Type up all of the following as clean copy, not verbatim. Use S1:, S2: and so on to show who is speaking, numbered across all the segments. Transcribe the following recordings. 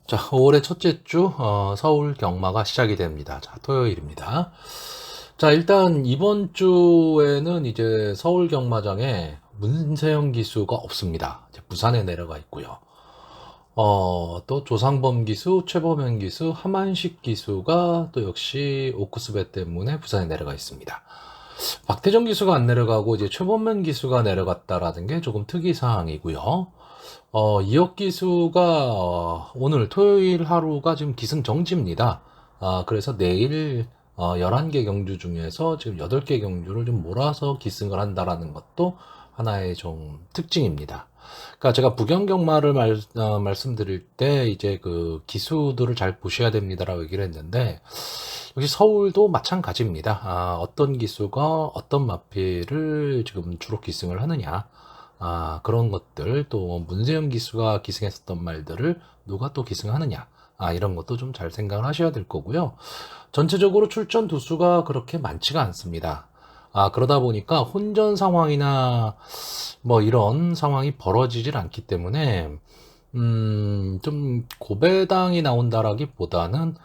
S1: 자, 5월의 첫째 주 서울 경마가 시작이 됩니다. 자, 토요일입니다. 자, 일단 이번 주에는 이제 서울 경마장에 문세영 기수가 없습니다. 이제 부산에 내려가 있고요. 또 조상범 기수, 최범현 기수, 하만식 기수가 또 역시 오크스배 때문에 부산에 내려가 있습니다. 박태정 기수가 안 내려가고 이제 최범현 기수가 내려갔다라는 게 조금 특이 사항이고요. 이혁 기수가 오늘 토요일 하루가 지금 기승정지입니다. 그래서 내일 11개 경주 중에서 지금 8개 경주를 좀 몰아서 기승을 한다라는 것도 하나의 좀 특징입니다. 그러니까 제가 부경경마를 말씀드릴 때 이제 그 기수들을 잘 보셔야 됩니다라고 얘기를 했는데 역시 서울도 마찬가지입니다. 어떤 기수가 어떤 마필을 지금 주로 기승을 하느냐. 그런 것들, 또 문세영 기수가 기승했었던 말들을 누가 또 기승하느냐. 이런 것도 좀 잘 생각을 하셔야 될 거고요. 전체적으로 출전 두수가 그렇게 많지가 않습니다. 그러다 보니까 혼전 상황이나 뭐 이런 상황이 벌어지질 않기 때문에, 좀 고배당이 나온다라기보다는,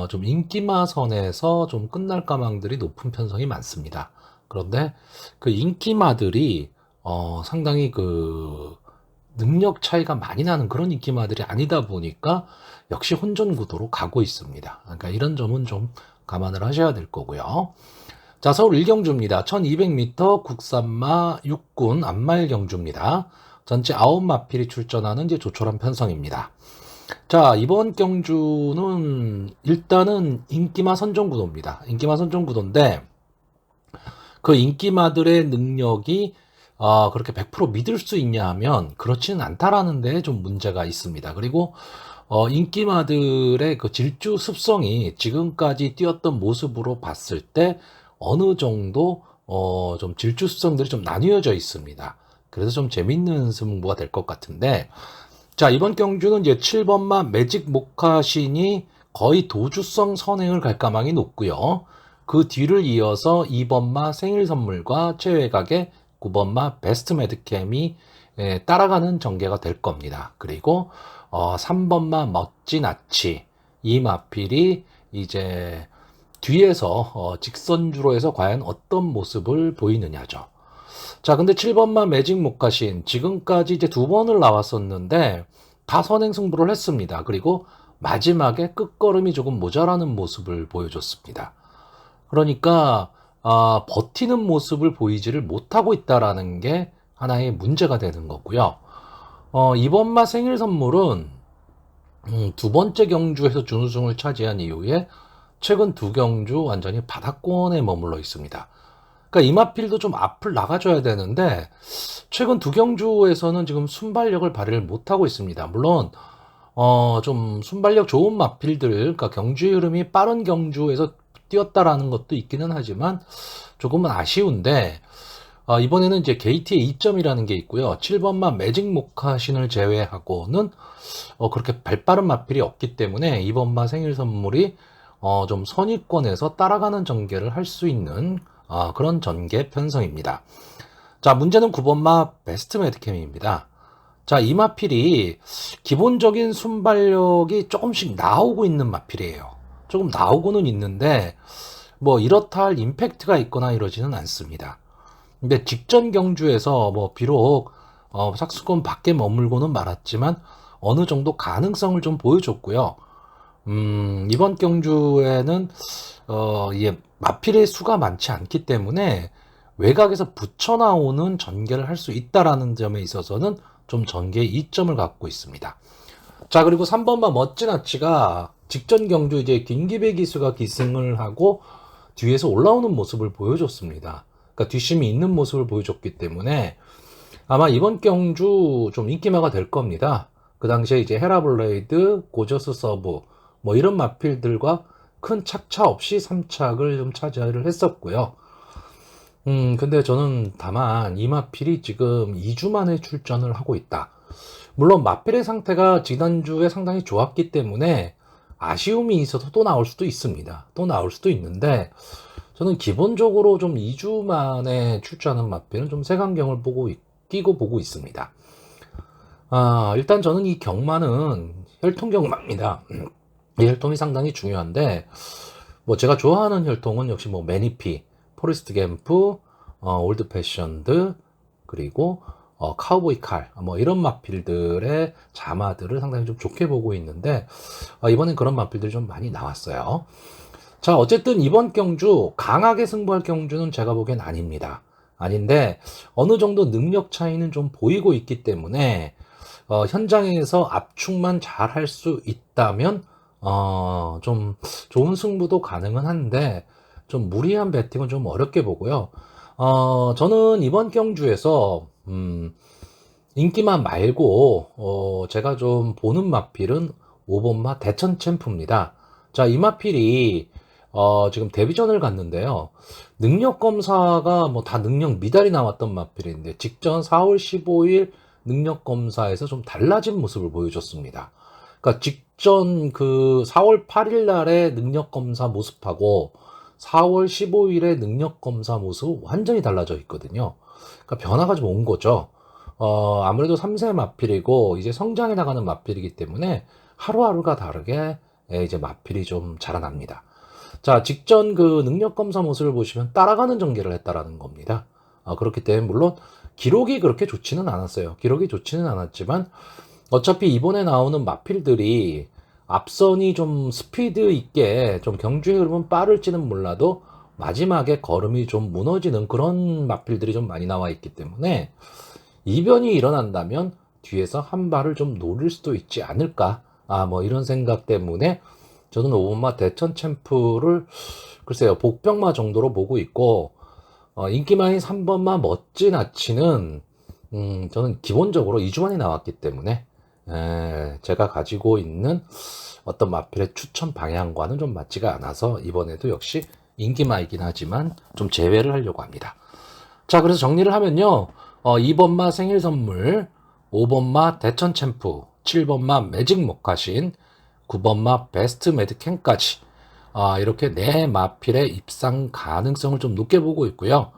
S1: 좀 인기마선에서 좀 끝날 가망들이 높은 편성이 많습니다. 그런데 그 인기마들이 상당히 그 능력 차이가 많이 나는 그런 인기마들이 아니다 보니까 역시 혼전 구도로 가고 있습니다. 그러니까 이런 점은 좀 감안을 하셔야 될 거고요. 자, 서울 1경주입니다. 1200m 국산마 6군 안말 경주입니다. 전체 9마필이 출전하는 이제 조촐한 편성입니다. 자, 이번 경주는 일단은 인기마 선정구도입니다. 인기마 선정구도인데 그 인기마들의 능력이 그렇게 100% 믿을 수 있냐 하면 그렇지는 않다라는 데 좀 문제가 있습니다. 그리고 인기마들의 그 질주 습성이 지금까지 뛰었던 모습으로 봤을 때 어느 정도 좀 질주 습성들이 좀 나뉘어져 있습니다. 그래서 좀 재밌는 승부가 될 것 같은데, 자, 이번 경주는 이제 7번마 매직 모카신이 거의 도주성 선행을 갈 가망이 높고요. 그 뒤를 이어서 2번마 생일 선물과 최외각의 9번마 베스트 매드캠이 따라가는 전개가 될 겁니다. 그리고 3번마 멋진 아치, 이 마필이 이제 뒤에서 직선주로 해서 과연 어떤 모습을 보이느냐죠. 자, 근데 7번마 매직 모카신 지금까지 이제 2번을 나왔었는데 다 선행 승부를 했습니다. 그리고 마지막에 끝걸음이 조금 모자라는 모습을 보여줬습니다. 그러니까 버티는 모습을 보이지를 못하고 있다라는 게 하나의 문제가 되는 거고요. 이번마 생일 선물은 두 번째 경주에서 준우승을 차지한 이후에 최근 두 경주 완전히 바닥권에 머물러 있습니다. 그러니까 이마필도 좀 앞을 나가줘야 되는데 최근 두 경주에서는 지금 순발력을 발휘를 못하고 있습니다. 물론 좀 순발력 좋은 마필들, 그러니까 경주의 흐름이 빠른 경주에서 뛰었다라는 것도 있기는 하지만 조금은 아쉬운데, 이번에는 이제 게이트의 2점이라는 게 있고요. 7번마 매직 모카신을 제외하고는 그렇게 발빠른 마필이 없기 때문에 이번마 생일 선물이 좀 선위권에서 따라가는 전개를 할 수 있는 그런 전개 편성입니다. 자, 문제는 9번마 베스트 매드캠입니다. 자, 이 마필이 기본적인 순발력이 조금씩 나오고 있는 마필이에요. 조금 나오고는 있는데 뭐 이렇다 할 임팩트가 있거나 이러지는 않습니다. 근데 직전 경주에서 뭐 비록 삭스권 밖에 머물고는 말았지만 어느 정도 가능성을 좀 보여줬고요. 이번 경주에는 이게 마필의 수가 많지 않기 때문에 외곽에서 붙여 나오는 전개를 할 수 있다라는 점에 있어서는 좀 전개의 이점을 갖고 있습니다. 자, 그리고 3번마 멋진 아치가 직전 경주 이제 김기배 기수가 기승을 하고 뒤에서 올라오는 모습을 보여줬습니다. 그러니까 뒷심이 있는 모습을 보여줬기 때문에 아마 이번 경주 좀 인기마가 될 겁니다. 그 당시에 이제 헤라블레이드, 고저스 서브 뭐 이런 마필들과 큰 착차 없이 3착을 좀 차지를 했었고요. 근데 저는 다만 이 마필이 지금 2주 만에 출전을 하고 있다. 물론 마필의 상태가 지난주에 상당히 좋았기 때문에 아쉬움이 있어서 또 나올 수도 있습니다. 또 나올 수도 있는데 저는 기본적으로 좀 2주 만에 출전하는 마필은 좀 색안경을 끼고 보고 있습니다. 일단 저는 이 경마는 혈통 경마입니다. 이 혈통이 상당히 중요한데, 뭐 제가 좋아하는 혈통은 역시 뭐 매니피, 포레스트 갬프, 올드 패션드, 그리고 카우보이 칼, 뭐 이런 마필들의 자마들을 상당히 좀 좋게 보고 있는데, 이번엔 그런 마필들이 좀 많이 나왔어요. 자, 어쨌든 이번 경주 강하게 승부할 경주는 제가 보기엔 아닙니다. 아닌데 어느 정도 능력 차이는 좀 보이고 있기 때문에 현장에서 압축만 잘 할 수 있다면 좀 좋은 승부도 가능은 한데 좀 무리한 배팅은 좀 어렵게 보고요. 저는 이번 경주에서 인기만 말고 제가 좀 보는 마필은 5번마 대천 챔프입니다. 자, 이 마필이 지금 데뷔전을 갔는데요. 능력 검사가 뭐 다 능력 미달이 나왔던 마필인데 직전 4월 15일 능력 검사에서 좀 달라진 모습을 보여줬습니다. 그러니까 직전 그 4월 8일 날의 능력 검사 모습하고 4월 15일의 능력 검사 모습 완전히 달라져 있거든요. 그러니까 변화가 좀 온 거죠. 아무래도 3세 마필이고 이제 성장해 나가는 마필이기 때문에 하루하루가 다르게 이제 마필이 좀 자라납니다. 자, 직전 그 능력 검사 모습을 보시면 따라가는 전개를 했다라는 겁니다. 그렇기 때문에 물론 기록이 그렇게 좋지는 않았어요. 기록이 좋지는 않았지만 어차피 이번에 나오는 마필들이 앞선이 좀 스피드 있게 좀 경주의 흐름은 빠를지는 몰라도 마지막에 걸음이 좀 무너지는 그런 마필들이 좀 많이 나와 있기 때문에 이변이 일어난다면 뒤에서 한 발을 좀 노릴 수도 있지 않을까. 뭐 이런 생각 때문에 저는 5번마 대천 챔프를 글쎄요 복병마 정도로 보고 있고 인기마인 3번마 멋진 아치는 저는 기본적으로 2주 만에 나왔기 때문에 제가 가지고 있는 어떤 마필의 추천 방향과는 좀 맞지가 않아서 이번에도 역시 인기마이긴 하지만 좀 제외를 하려고 합니다. 자, 그래서 정리를 하면요. 2번마 생일 선물, 5번마 대천 챔프, 7번마 매직 모카신, 9번마 베스트 매드캔까지 이렇게 네 마필의 입상 가능성을 좀 높게 보고 있고요.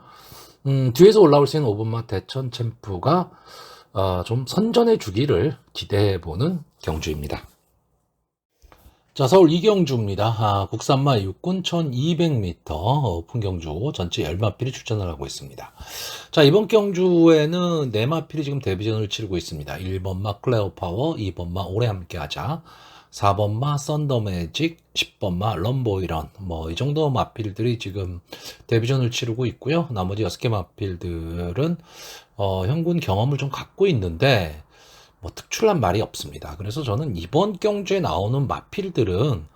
S1: 뒤에서 올라올 수 있는 5번마 대천 챔프가 좀 선전해 주기를 기대해보는 경주입니다. 자, 서울 이경주입니다. 국산마 육군 1200m 오픈 경주 전체 10마필이 출전을 하고 있습니다. 자, 이번 경주에는 4마필이 지금 데뷔전을 치르고 있습니다. 1번마 클레오파워, 2번마 오래 함께하자, 4번마 썬더매직, 10번마 럼보이런, 뭐 이 정도 마필들이 지금 데뷔전을 치르고 있고요. 나머지 6개 마필들은 현군 경험을 좀 갖고 있는데 뭐 특출난 말이 없습니다. 그래서 저는 이번 경주에 나오는 마필들은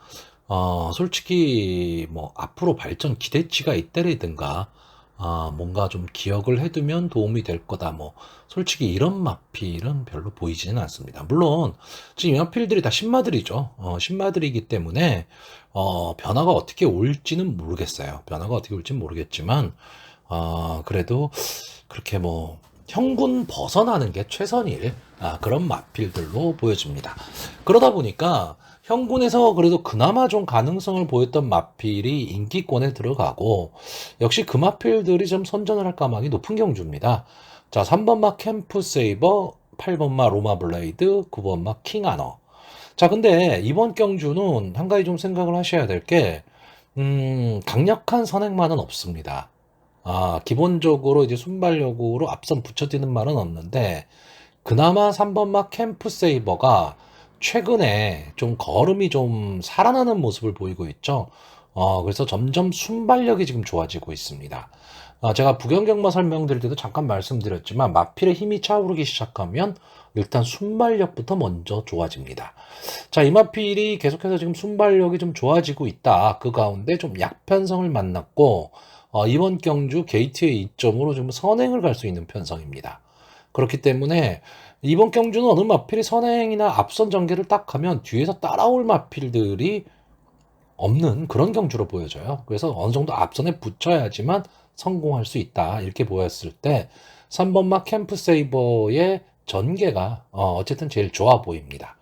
S1: 솔직히 뭐 앞으로 발전 기대치가 있다라든가 뭔가 좀 기억을 해두면 도움이 될 거다. 뭐 솔직히 이런 마필은 별로 보이지는 않습니다. 물론 지금 이 마필들이 다 신마들이죠. 신마들이기 때문에 변화가 어떻게 올지는 모르겠어요. 변화가 어떻게 올지는 모르겠지만 그래도 그렇게 뭐 형군 벗어나는 게 최선일 그런 마필들로 보여집니다. 그러다 보니까 형군에서 그래도 그나마 좀 가능성을 보였던 마필이 인기권에 들어가고 역시 그 마필들이 좀 선전을 할 가망이 높은 경주입니다. 자, 3번마 캠프 세이버, 8번마 로마 블레이드, 9번마 킹아너. 자, 근데 이번 경주는 한 가지 좀 생각을 하셔야 될 게 강력한 선행만은 없습니다. 기본적으로 이제 순발력으로 앞선 붙여지는 말은 없는데 그나마 3번마 캠프 세이버가 최근에 좀 걸음이 좀 살아나는 모습을 보이고 있죠. 그래서 점점 순발력이 지금 좋아지고 있습니다. 제가 부경경마 설명드릴 때도 잠깐 말씀드렸지만 마필의 힘이 차오르기 시작하면 일단 순발력부터 먼저 좋아집니다. 자, 이 마필이 계속해서 지금 순발력이 좀 좋아지고 있다. 그 가운데 좀 약편성을 만났고 이번 경주 게이트의 2점으로 좀 선행을 갈 수 있는 편성입니다. 그렇기 때문에 이번 경주는 어느 마필이 선행이나 앞선 전개를 딱 하면 뒤에서 따라올 마필들이 없는 그런 경주로 보여져요. 그래서 어느 정도 앞선에 붙여야지만 성공할 수 있다. 이렇게 보였을 때 3번마 캠프 세이버의 전개가 어쨌든 제일 좋아 보입니다.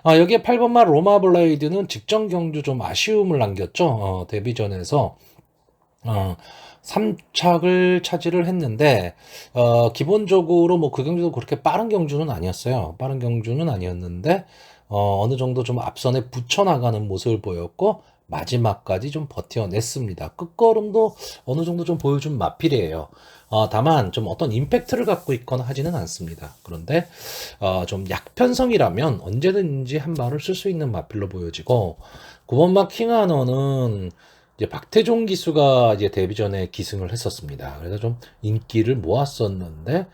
S1: 여기에 8번마 로마 블레이드는 직전 경주 좀 아쉬움을 남겼죠. 데뷔전에서 3착을 차지를 했는데 기본적으로 뭐 그 경주도 그렇게 빠른 경주는 아니었어요. 빠른 경주는 아니었는데 어느 정도 좀 앞선에 붙여나가는 모습을 보였고 마지막까지 좀 버텨냈습니다. 끝걸음도 어느 정도 좀 보여준 마필이에요. 다만 좀 어떤 임팩트를 갖고 있거나 하지는 않습니다. 그런데 좀 약편성이라면 언제든지 한 발을 쓸 수 있는 마필로 보여지고 9번마 킹하너는 이제 박태종 기수가 이제 데뷔 전에 기승을 했었습니다. 그래서 좀 인기를 모았었는데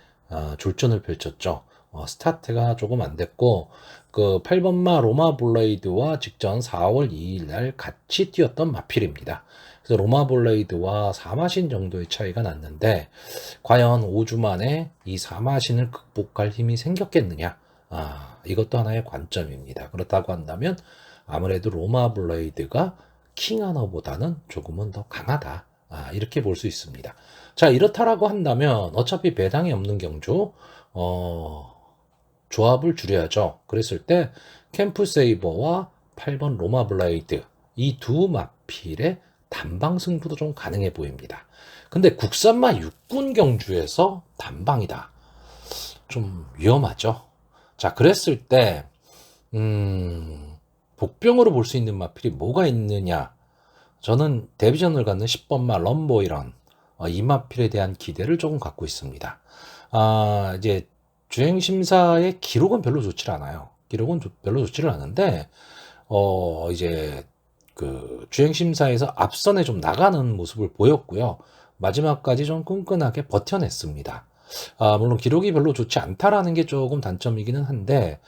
S1: 졸전을 펼쳤죠. 스타트가 조금 안 됐고 그 8번마 로마 블레이드와 직전 4월 2일 날 같이 뛰었던 마필입니다. 그래서 로마 블레이드와 사마신 정도의 차이가 났는데 과연 5주 만에 이 사마신을 극복할 힘이 생겼겠느냐? 이것도 하나의 관점입니다. 그렇다고 한다면 아무래도 로마 블레이드가 킹하너보다는 조금은 더 강하다. 이렇게 볼 수 있습니다. 자, 이렇다라고 한다면 어차피 배당이 없는 경주 조합을 줄여야죠. 그랬을 때 캠프 세이버와 8번 로마 블레이드 이 두 마필의 단방 승부도 좀 가능해 보입니다. 근데 국산마 육군 경주에서 단방이다. 좀 위험하죠. 자, 그랬을 때 복병으로 볼 수 있는 마필이 뭐가 있느냐? 저는 데뷔전을 갖는 10번마 럼보이런 이 마필에 대한 기대를 조금 갖고 있습니다. 이제 주행심사의 기록은 별로 좋지 않아요. 기록은 별로 좋지를 않은데 이제 그 주행심사에서 앞선에 좀 나가는 모습을 보였고요. 마지막까지 좀 끈끈하게 버텨냈습니다. 물론 기록이 별로 좋지 않다라는 게 조금 단점이기는 한데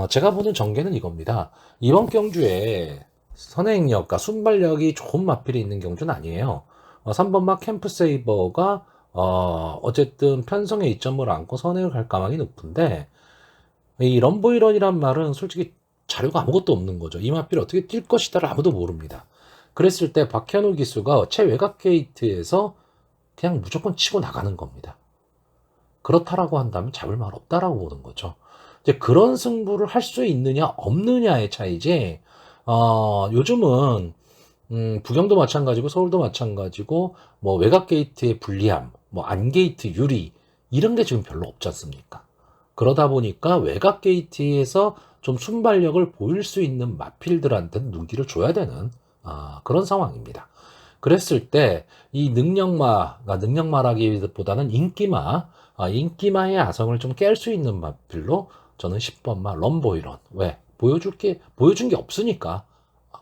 S1: 제가 보는 전개는 이겁니다. 이번 경주에 선행력과 순발력이 좋은 마필이 있는 경주는 아니에요. 3번마 캠프세이버가 어쨌든 편성의 이점을 안고 선행을 갈 가망이 높은데 이 럼보이런이란 말은 솔직히 자료가 아무것도 없는 거죠. 이 마필이 어떻게 뛸 것이다를 아무도 모릅니다. 그랬을 때 박현우 기수가 최외곽 게이트에서 그냥 무조건 치고 나가는 겁니다. 그렇다라고 한다면 잡을 말 없다라고 보는 거죠. 이제 그런 승부를 할 수 있느냐 없느냐의 차이지. 요즘은 부경도 마찬가지고 서울도 마찬가지고 뭐 외곽 게이트의 불리함, 뭐 안 게이트 유리 이런 게 지금 별로 없지 않습니까? 그러다 보니까 외곽 게이트에서 좀 순발력을 보일 수 있는 마필들한테는 눈길을 줘야 되는 그런 상황입니다. 그랬을 때 이 능력마라기보다는 인기마의 아성을 좀 깰 수 있는 마필로 저는 10번마 럼보이런. 왜? 보여준 게 없으니까.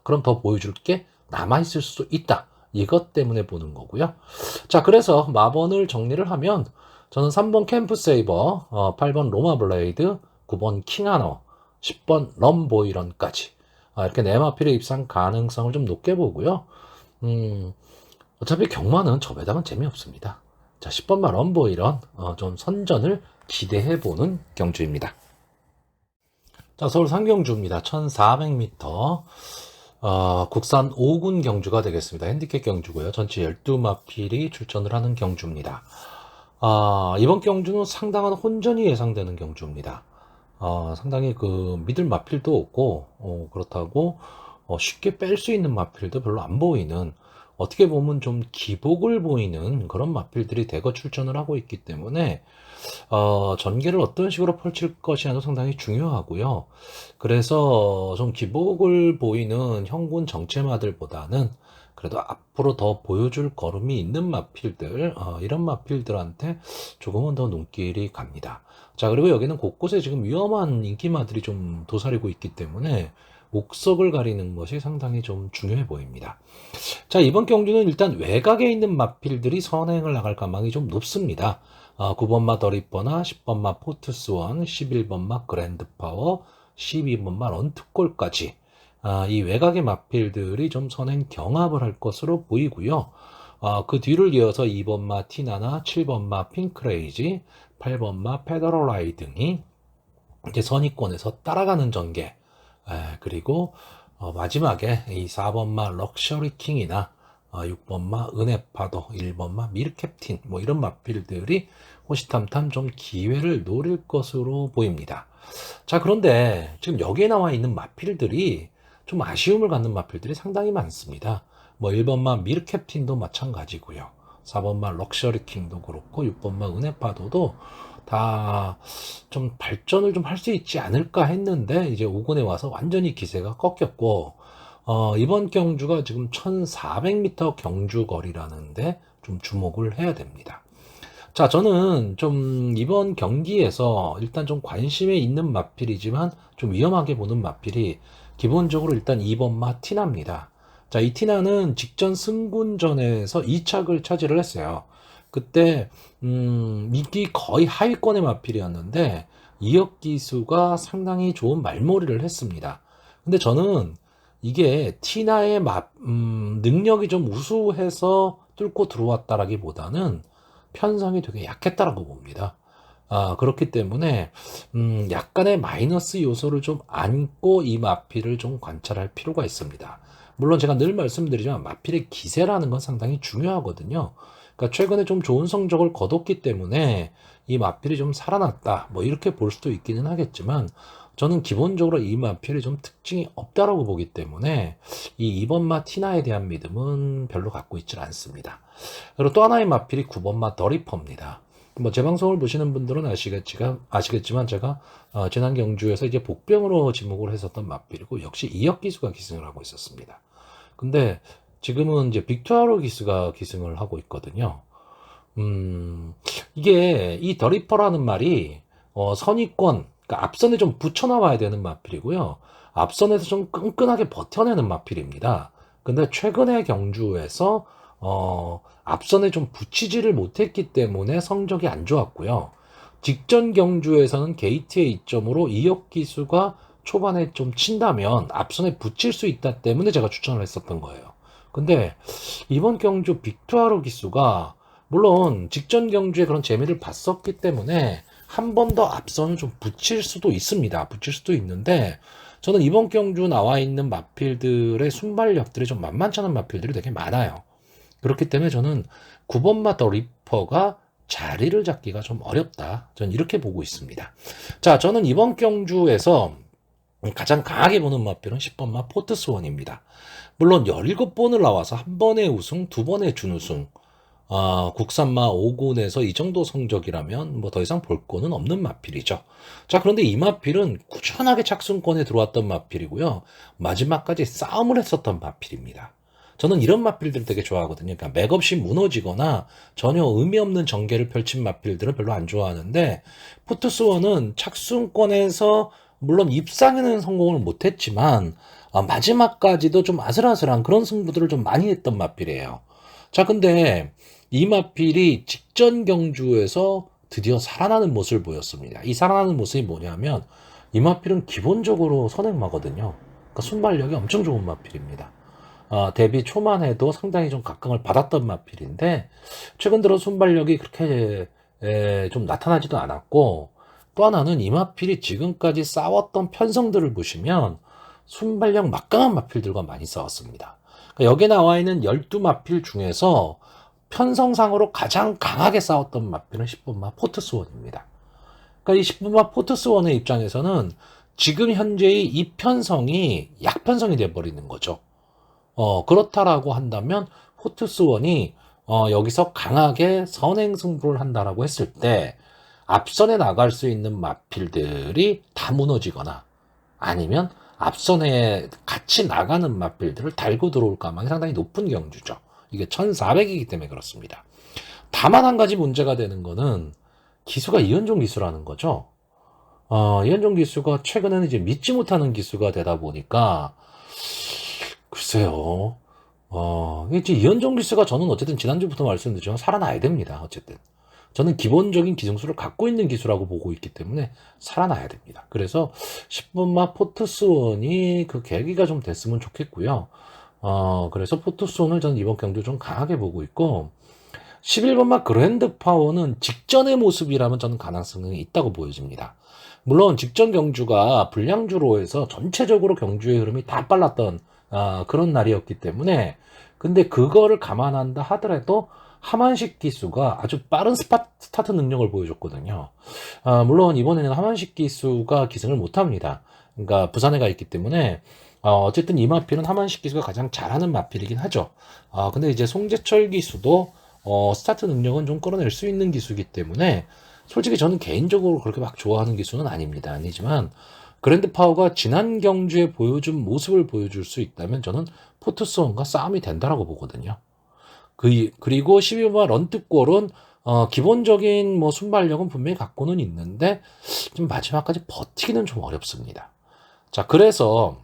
S1: 그럼 더 보여줄 게 남아있을 수 있다. 이것 때문에 보는 거고요. 자, 그래서 마번을 정리를 하면 저는 3번 캠프세이버, 8번 로마 블레이드, 9번 킹하너, 10번 럼보이런까지 이렇게 네 마필의 입상 가능성을 좀 높게 보고요. 어차피 경마는 저 배당은 재미없습니다. 자, 10번마 럼보이런 좀 선전을 기대해보는 경주입니다. 자, 서울 상경주입니다. 1400m 국산 5군 경주가 되겠습니다. 핸디캡 경주고요. 전체 12마필이 출전을 하는 경주입니다. 이번 경주는 상당한 혼전이 예상되는 경주입니다. 상당히 그 믿을 마필도 없고 그렇다고 쉽게 뺄 수 있는 마필도 별로 안 보이는, 어떻게 보면 좀 기복을 보이는 그런 마필들이 대거 출전을 하고 있기 때문에 전개를 어떤 식으로 펼칠 것이냐도 상당히 중요하고요. 그래서 좀 기복을 보이는 형군 정체마들보다는 그래도 앞으로 더 보여줄 걸음이 있는 마필들, 이런 마필들한테 조금은 더 눈길이 갑니다. 자, 그리고 여기는 곳곳에 지금 위험한 인기마들이 좀 도사리고 있기 때문에 옥석을 가리는 것이 상당히 좀 중요해 보입니다. 자, 이번 경주는 일단 외곽에 있는 마필들이 선행을 나갈 가망이 좀 높습니다. 9번마 더리퍼나 10번마 포트스원, 11번마 그랜드파워, 12번마 런트골까지 이 외곽의 마필들이 좀 선행 경합을 할 것으로 보이고요. 그 뒤를 이어서 2번마 티나나, 7번마 핑크레이지, 8번마 페더럴라이 등이 이제 선의권에서 따라가는 전개, 그리고 마지막에 이 4번마 럭셔리 킹이나 6번마 은혜파도, 1번마 미르캡틴 뭐 이런 마필들이 호시탐탐 좀 기회를 노릴 것으로 보입니다. 자, 그런데 지금 여기에 나와 있는 마필들이 좀 아쉬움을 갖는 마필들이 상당히 많습니다. 뭐 1번마 미르캡틴도 마찬가지고요. 4번마 럭셔리 킹도 그렇고 6번마 은혜파도도 다 좀 발전을 좀 할 수 있지 않을까 했는데 이제 5군에 와서 완전히 기세가 꺾였고 이번 경주가 지금 1400m 경주 거리라는데 좀 주목을 해야 됩니다. 자, 저는 좀 이번 경기에서 일단 좀 관심에 있는 마필이지만 좀 위험하게 보는 마필이 기본적으로 일단 2번 마 티나입니다. 자, 이 티나는 직전 승군전에서 2착을 차지를 했어요. 그때 미기 거의 하위권의 마필이었는데 이역 기수가 상당히 좋은 말몰이를 했습니다. 근데 저는 이게 티나의 능력이 좀 우수해서 뚫고 들어왔다라기보다는 편성이 되게 약했다라고 봅니다. 그렇기 때문에 약간의 마이너스 요소를 좀 안고 이 마필을 좀 관찰할 필요가 있습니다. 물론 제가 늘 말씀드리지만 마필의 기세라는 건 상당히 중요하거든요. 그러니까 최근에 좀 좋은 성적을 거뒀기 때문에 이 마필이 좀 살아났다, 뭐 이렇게 볼 수도 있기는 하겠지만 저는 기본적으로 이 마필이 좀 특징이 없다라고 보기 때문에 이 2번 마 티나에 대한 믿음은 별로 갖고 있질 않습니다. 그리고 또 하나의 마필이 9번 마 더리퍼입니다. 뭐 제 방송을 보시는 분들은 아시겠지만 제가 지난 경주에서 이제 복병으로 지목을 했었던 마필이고 역시 이역 기수가 기승을 하고 있었습니다. 근데 지금은 이제 빅투아로 기수가 기승을 하고 있거든요. 이게 이 더리퍼라는 말이 선위권, 그러니까 앞선에 좀 붙여나와야 되는 마필이고요. 앞선에서 좀 끈끈하게 버텨내는 마필입니다. 근데 최근의 경주에서 앞선에 좀 붙이지를 못했기 때문에 성적이 안 좋았고요. 직전 경주에서는 게이트의 이점으로 이역 기수가 초반에 좀 친다면 앞선에 붙일 수 있다 때문에 제가 추천을 했었던 거예요. 근데 이번 경주 빅투아로 기수가 물론 직전 경주에 그런 재미를 봤었기 때문에 한 번 더 앞선을 좀 붙일 수도 있습니다. 붙일 수도 있는데 저는 이번 경주 나와 있는 마필들의 순발력들이 좀 만만치 않은 마필들이 되게 많아요. 그렇기 때문에 저는 9번 마 더 리퍼가 자리를 잡기가 좀 어렵다. 저는 이렇게 보고 있습니다. 자, 저는 이번 경주에서 가장 강하게 보는 마필은 10번 마 포트스원입니다. 물론 17번을 나와서 한 번의 우승, 두 번의 준우승, 국산마 5군에서 이 정도 성적이라면 뭐 더 이상 볼 거는 없는 마필이죠. 자, 그런데 이 마필은 꾸준하게 착순권에 들어왔던 마필이고요. 마지막까지 싸움을 했었던 마필입니다. 저는 이런 마필들을 되게 좋아하거든요. 그러니까 맥없이 무너지거나 전혀 의미 없는 전개를 펼친 마필들은 별로 안 좋아하는데 포트스원은 착순권에서 물론 입상에는 성공을 못했지만 마지막까지도 좀 아슬아슬한 그런 승부들을 좀 많이 했던 마필이에요. 자, 근데 이 마필이 직전 경주에서 드디어 살아나는 모습을 보였습니다. 이 살아나는 모습이 뭐냐면 이 마필은 기본적으로 선행마거든요. 그러니까 순발력이 엄청 좋은 마필입니다. 데뷔 초만 해도 상당히 좀 각광을 받았던 마필인데 최근 들어 순발력이 그렇게 좀 나타나지도 않았고 또 하나는 이 마필이 지금까지 싸웠던 편성들을 보시면 순발력 막강한 마필들과 많이 싸웠습니다. 그러니까 여기 나와 있는 12마필 중에서 편성상으로 가장 강하게 싸웠던 마필은 10번 마 포트스원입니다. 그러니까 이 10번 마 포트스원의 입장에서는 지금 현재의 이 편성이 약편성이 되어버리는 거죠. 그렇다라고 한다면 포트스원이 여기서 강하게 선행 승부를 한다라고 했을 때 앞선에 나갈 수 있는 마필들이 다 무너지거나 아니면 앞선에 같이 나가는 마필들을 달고 들어올 가망이 상당히 높은 경주죠. 이게 1400이기 때문에 그렇습니다. 다만 한 가지 문제가 되는 거는 기수가 이현종 기수라는 거죠. 이현종 기수가 최근에는 이제 믿지 못하는 기수가 되다 보니까 글쎄요. 이제 이현종 기수가 저는 어쨌든 지난주부터 말씀드렸지만 살아나야 됩니다. 어쨌든. 저는 기본적인 기승수를 갖고 있는 기수라고 보고 있기 때문에 살아나야 됩니다. 그래서 10번 마 포트스원이 그 계기가 좀 됐으면 좋겠고요. 그래서 포트스원을 저는 이번 경주 좀 강하게 보고 있고 11번 마 그랜드 파워는 직전의 모습이라면 저는 가능성이 있다고 보여집니다. 물론 직전 경주가 불량주로 해서 전체적으로 경주의 흐름이 다 빨랐던 그런 날이었기 때문에 근데 그거를 감안한다 하더라도 하만식 기수가 아주 빠른 스타트 능력을 보여줬거든요. 물론 이번에는 하만식 기수가 기승을 못합니다. 그러니까 부산에 가 있기 때문에 어쨌든 이 마필은 하만식 기수가 가장 잘하는 마필이긴 하죠. 근데 이제 송재철 기수도 스타트 능력은 좀 끌어낼 수 있는 기수이기 때문에 솔직히 저는 개인적으로 그렇게 막 좋아하는 기수는 아닙니다. 아니지만 그랜드 파워가 지난 경주에 보여준 모습을 보여줄 수 있다면 저는 포트스원과 싸움이 된다라고 보거든요. 그리고 12번 런뜨골은 기본적인 뭐 순발력은 분명히 갖고는 있는데 좀 마지막까지 버티기는 좀 어렵습니다. 자, 그래서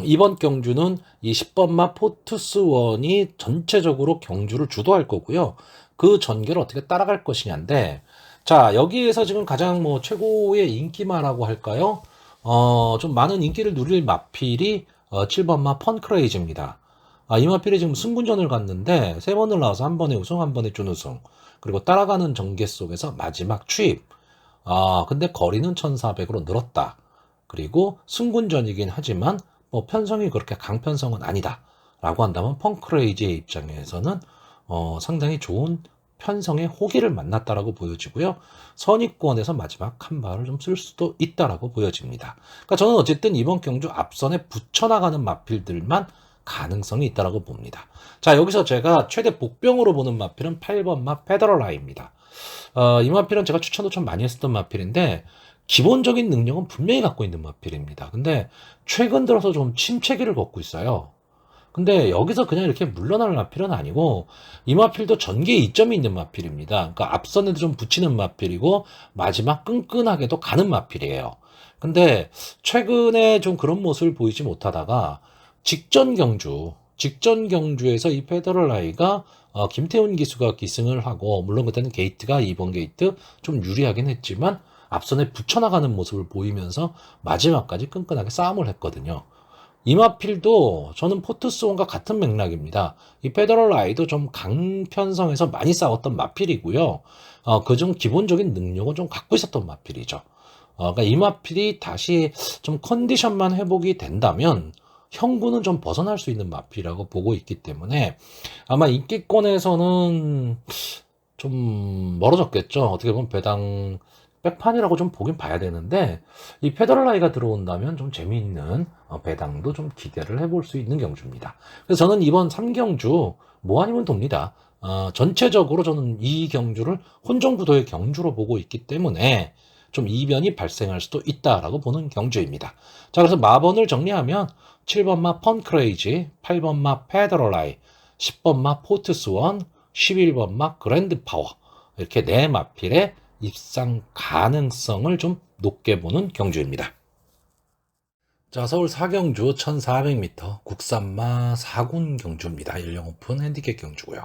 S1: 이번 경주는 이 10번마 포트스원이 전체적으로 경주를 주도할 거고요. 그 전개를 어떻게 따라갈 것이냐인데, 자, 여기에서 지금 가장 뭐 최고의 인기마라고 할까요? 좀 많은 인기를 누릴 마필이 7번마 펀크레이즈입니다. 이 마필이 지금 승군전을 갔는데 세 번을 나와서 한 번에 우승, 한 번에 준우승. 그리고 따라가는 전개 속에서 마지막 추입. 근데 거리는 1400으로 늘었다. 그리고 승군전이긴 하지만 뭐 편성이 그렇게 강편성은 아니다 라고 한다면 펑크레이지의 입장에서는 상당히 좋은 편성의 호기를 만났다라고 보여지고요. 선입권에서 마지막 한 발을 좀 쓸 수도 있다라고 보여집니다. 그러니까 저는 어쨌든 이번 경주 앞선에 붙여나가는 마필들만 가능성이 있다라고 봅니다. 자, 여기서 제가 최대 복병으로 보는 마필은 8번 마 페더럴라이입니다. 이 마필은 제가 추천도 좀 많이 했었던 마필인데 기본적인 능력은 분명히 갖고 있는 마필입니다. 근데 최근 들어서 좀 침체기를 걷고 있어요. 근데 여기서 그냥 이렇게 물러날 마필은 아니고 이 마필도 전개에 이점이 있는 마필입니다. 그러니까 앞선에도 좀 붙이는 마필이고 마지막 끈끈하게도 가는 마필이에요. 근데 최근에 좀 그런 모습을 보이지 못하다가 직전 경주에서 이 페더럴라이가 김태훈 기수가 기승을 하고 물론 그때는 게이트가 2번 게이트 좀 유리하긴 했지만 앞선에 붙여나가는 모습을 보이면서 마지막까지 끈끈하게 싸움을 했거든요. 이마필도 저는 포트스원과 같은 맥락입니다. 이 페더럴라이도 좀 강편성에서 많이 싸웠던 마필이고요. 그중 기본적인 능력은 좀 갖고 있었던 마필이죠. 그러니까 이마필이 다시 좀 컨디션만 회복이 된다면 형구는 좀 벗어날 수 있는 마필이라고 보고 있기 때문에 아마 인기권에서는 좀 멀어졌겠죠. 어떻게 보면 배당 백판이라고 좀 보긴 봐야 되는데 이 페더럴라이가 들어온다면 좀 재미있는 배당도 좀 기대를 해볼 수 있는 경주입니다. 그래서 저는 이번 3경주 뭐 아니면 돕니다. 전체적으로 저는 이 경주를 혼종구도의 경주로 보고 있기 때문에 좀 이변이 발생할 수도 있다라고 보는 경주입니다. 자, 그래서 마번을 정리하면 7번마 펀크레이지, 8번마 페더럴라이, 10번마 포트스원, 11번마 그랜드 파워 이렇게 네 마필의 입상 가능성을 좀 높게 보는 경주입니다. 자, 서울 사경주 1400m 국산마 4군 경주입니다. 연령 오픈 핸디캡 경주고요.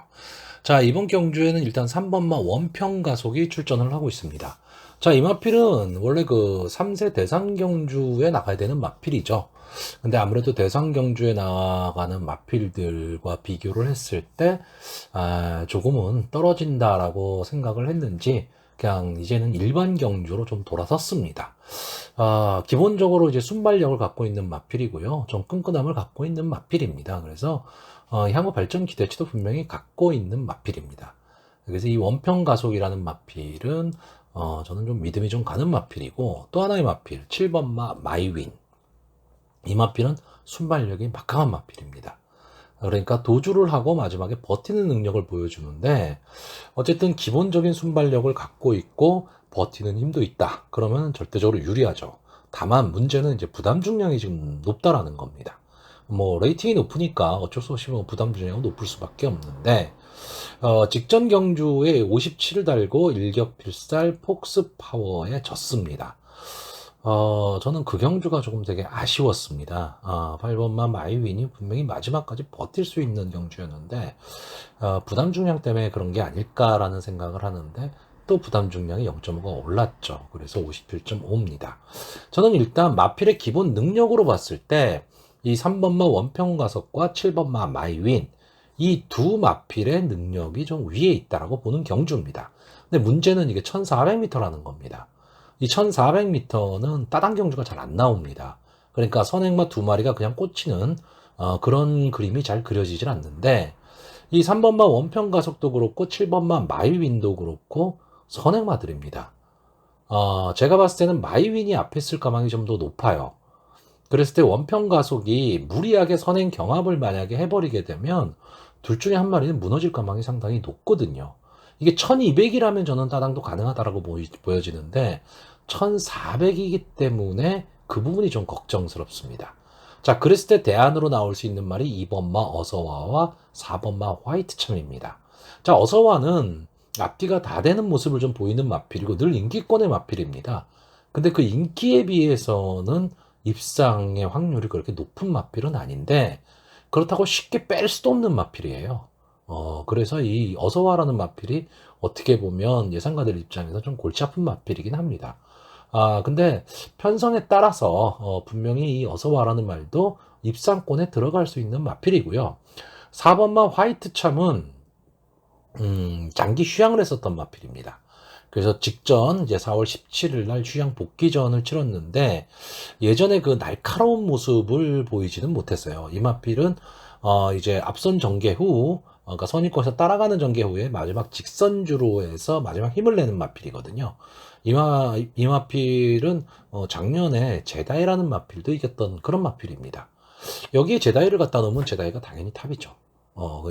S1: 자, 이번 경주에는 일단 3번마 원평 가속이 출전을 하고 있습니다. 자, 이 마필은 원래 그 3세 대상 경주에 나가야 되는 마필이죠. 근데 아무래도 대상 경주에 나가는 마필들과 비교를 했을 때 조금은 떨어진다라고 생각을 했는지 그냥 이제는 일반 경주로 좀 돌아섰습니다. 기본적으로 이제 순발력을 갖고 있는 마필이고요. 좀 끈끈함을 갖고 있는 마필입니다. 그래서 향후 발전 기대치도 분명히 갖고 있는 마필입니다. 그래서 이 원평 가속이라는 마필은 저는 좀 믿음이 좀 가는 마필이고 또 하나의 마필 7번마 마이윈 이 마필은 순발력이 막강한 마필입니다. 그러니까 도주를 하고 마지막에 버티는 능력을 보여주는데 어쨌든 기본적인 순발력을 갖고 있고 버티는 힘도 있다. 그러면 절대적으로 유리하죠. 다만 문제는 이제 부담 중량이 지금 높다라는 겁니다. 뭐 레이팅이 높으니까 어쩔 수 없이 뭐 부담 중량이 높을 수밖에 없는데 직전 경주에 57을 달고 일격필살 폭스 파워에 졌습니다. 저는 그 경주가 조금 되게 아쉬웠습니다. 8번만 마이윈이 분명히 마지막까지 버틸 수 있는 경주였는데, 부담 중량 때문에 그런 게 아닐까라는 생각을 하는데, 또 부담 중량이 0.5가 올랐죠. 그래서 57.5입니다. 저는 일단 마필의 기본 능력으로 봤을 때, 이 3번마 원평 가속과 7번마 마이윈, 이 두 마필의 능력이 좀 위에 있다라고 보는 경주입니다. 근데 문제는 이게 1400m라는 겁니다. 이 1400m는 따당 경주가 잘 안 나옵니다. 그러니까 선행마 두 마리가 그냥 꽂히는 그런 그림이 잘 그려지질 않는데 이 3번마 원평 가속도 그렇고 7번마 마이윈도 그렇고 선행마들입니다. 제가 봤을 때는 마이윈이 앞에 있을 가망이 좀 더 높아요. 그랬을 때 원평 가속이 무리하게 선행 경합을 만약에 해버리게 되면 둘 중에 한 마리는 무너질 가망이 상당히 높거든요. 이게 1200이라면 저는 따당도 가능하다라고 보여지는데 1400이기 때문에 그 부분이 좀 걱정스럽습니다. 자, 그랬을 때 대안으로 나올 수 있는 말이 2번마 어서와와 4번마 화이트참입니다. 자, 어서와는 앞뒤가 다 되는 모습을 좀 보이는 마필이고 늘 인기권의 마필입니다. 근데 그 인기에 비해서는 입상의 확률이 그렇게 높은 마필은 아닌데 그렇다고 쉽게 뺄 수도 없는 마필이에요. 그래서 이 어서와라는 마필이 어떻게 보면 예상가들 입장에서 좀 골치 아픈 마필이긴 합니다. 근데 편성에 따라서 분명히 이 어서와라는 말도 입상권에 들어갈 수 있는 마필이고요. 4번마 화이트참은 장기 휴양을 했었던 마필입니다. 그래서 직전 이제 4월 17일 날 휴양 복귀전을 치렀는데 예전에 그 날카로운 모습을 보이지는 못했어요. 이 마필은 이제 앞선 전개 후 그러니까 선입권에서 따라가는 전개 후에 마지막 직선주로 해서 마지막 힘을 내는 마필이거든요. 이 마필은 작년에 제다이라는 마필도 이겼던 그런 마필입니다. 여기에 제다이를 갖다 놓으면 제다이가 당연히 탑이죠.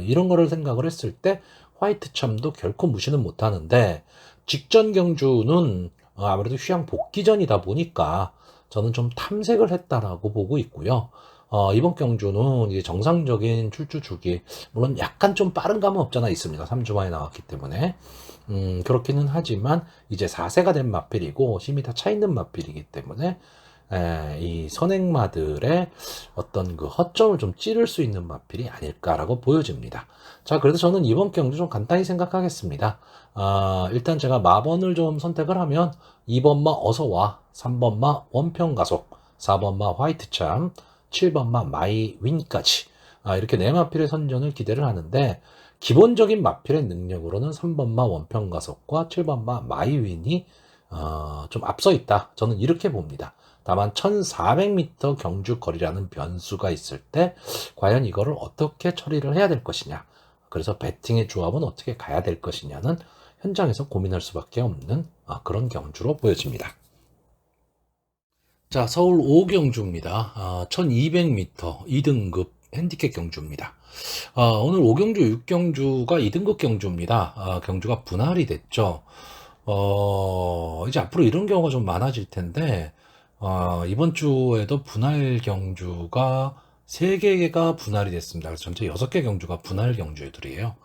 S1: 이런 거를 생각을 했을 때 화이트참도 결코 무시는 못하는데 직전 경주는 아무래도 휴양 복귀전이다 보니까 저는 좀 탐색을 했다라고 보고 있고요. 이번 경주는 이제 정상적인 출주 주기, 물론 약간 좀 빠른 감은 없잖아 있습니다. 3주 만에 나왔기 때문에. 그렇기는 하지만 이제 4세가 된 마필이고 힘이 다 차 있는 마필이기 때문에 이 선행마들의 어떤 그 허점을 좀 찌를 수 있는 마필이 아닐까라고 보여집니다. 자, 그래서 저는 이번 경주 좀 간단히 생각하겠습니다. 일단 제가 마번을 좀 선택을 하면 2번마 어서와, 3번마 원평가속, 4번마 화이트참, 7번마 마이윈까지 이렇게 네 마필의 선전을 기대를 하는데 기본적인 마필의 능력으로는 3번마 원평가속과 7번마 마이윈이 좀 앞서 있다. 저는 이렇게 봅니다. 다만 1400m 경주 거리라는 변수가 있을 때 과연 이거를 어떻게 처리를 해야 될 것이냐, 그래서 배팅의 조합은 어떻게 가야 될 것이냐는 현장에서 고민할 수밖에 없는 그런 경주로 보여집니다. 자, 서울 5경주입니다. 1200m 2등급 핸디캡 경주입니다. 오늘 5경주 6경주가 2등급 경주입니다. 경주가 분할이 됐죠. 이제 앞으로 이런 경우가 좀 많아질 텐데 이번 주에도 분할 경주가 3개가 분할이 됐습니다. 그래서 전체 6개 경주가 분할 경주들이에요.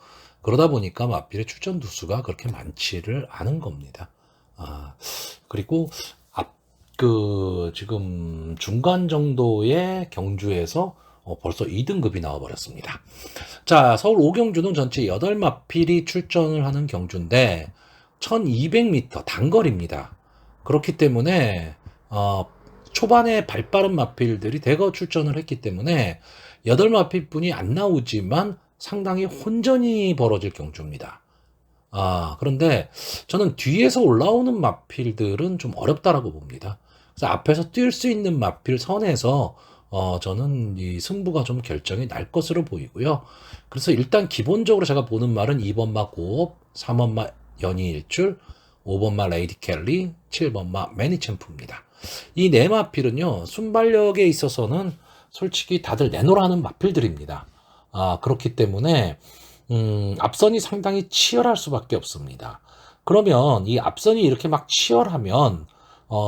S1: 그러다 보니까 마필의 출전 두수가 그렇게 많지를 않은 겁니다. 그리고 지금 중간 정도의 경주에서 벌써 2등급이 나와버렸습니다. 자, 서울 5경주는 전체 8마필이 출전을 하는 경주인데 1200m 단거리입니다. 그렇기 때문에 초반에 발빠른 마필들이 대거 출전을 했기 때문에 8마필뿐이 안 나오지만 상당히 혼전이 벌어질 경주입니다. 그런데 저는 뒤에서 올라오는 마필들은 좀 어렵다라고 봅니다. 그래서 앞에서 뛸 수 있는 마필 선에서 저는 이 승부가 좀 결정이 날 것으로 보이고요. 그래서 일단 기본적으로 제가 보는 말은 2번마 고업, 3번마 연희일출, 5번마 레이디 켈리, 7번마 매니챔프입니다. 이 네 마필은요, 순발력에 있어서는 솔직히 다들 내놓으라는 마필들입니다. 그렇기 때문에 앞선이 상당히 치열할 수밖에 없습니다. 그러면 이 앞선이 이렇게 막 치열하면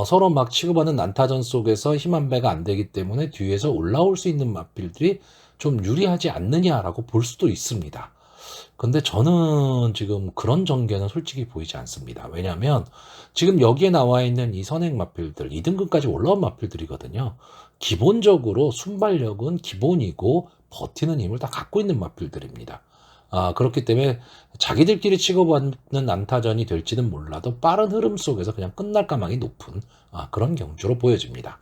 S1: 서로 막 치고받는 난타전 속에서 힘 한 배가 안 되기 때문에 뒤에서 올라올 수 있는 마필들이 좀 유리하지 않느냐라고 볼 수도 있습니다. 근데 저는 지금 그런 전개는 솔직히 보이지 않습니다. 왜냐하면 지금 여기에 나와 있는 이 선행 마필들 2등급까지 올라온 마필들이거든요. 기본적으로 순발력은 기본이고 버티는 힘을 다 갖고 있는 마필들입니다. 그렇기 때문에 자기들끼리 치고받는 난타전이 될지는 몰라도 빠른 흐름 속에서 그냥 끝날 가망이 높은 그런 경주로 보여집니다.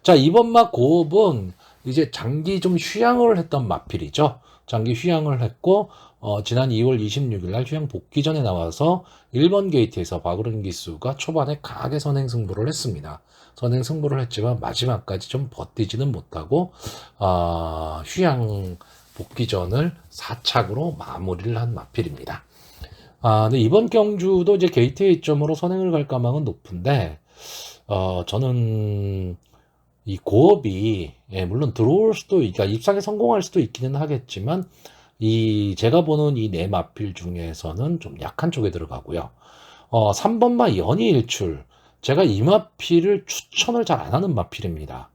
S1: 자, 이번마 고업은 이제 장기 좀 휴양을 했던 마필이죠. 장기 휴양을 했고 지난 2월 26일 날 휴양 복귀 전에 나와서 1번 게이트에서 박으른 기수가 초반에 강하게 선행 승부를 했습니다. 선행 승부를 했지만 마지막까지 좀 버티지는 못하고 휴양 복귀전을 4착으로 마무리를 한 마필입니다. 근데 이번 경주도 이제 게이트의 이점으로 선행을 갈 가망은 높은데 저는 이 고업이 물론 들어올 수도 그러니까 입상에 성공할 수도 있기는 하겠지만 제가 보는 이 네 마필 중에서는 좀 약한 쪽에 들어가고요. 3번마 연이일출. 제가 이 마필을 추천을 잘 안 하는 마필입니다.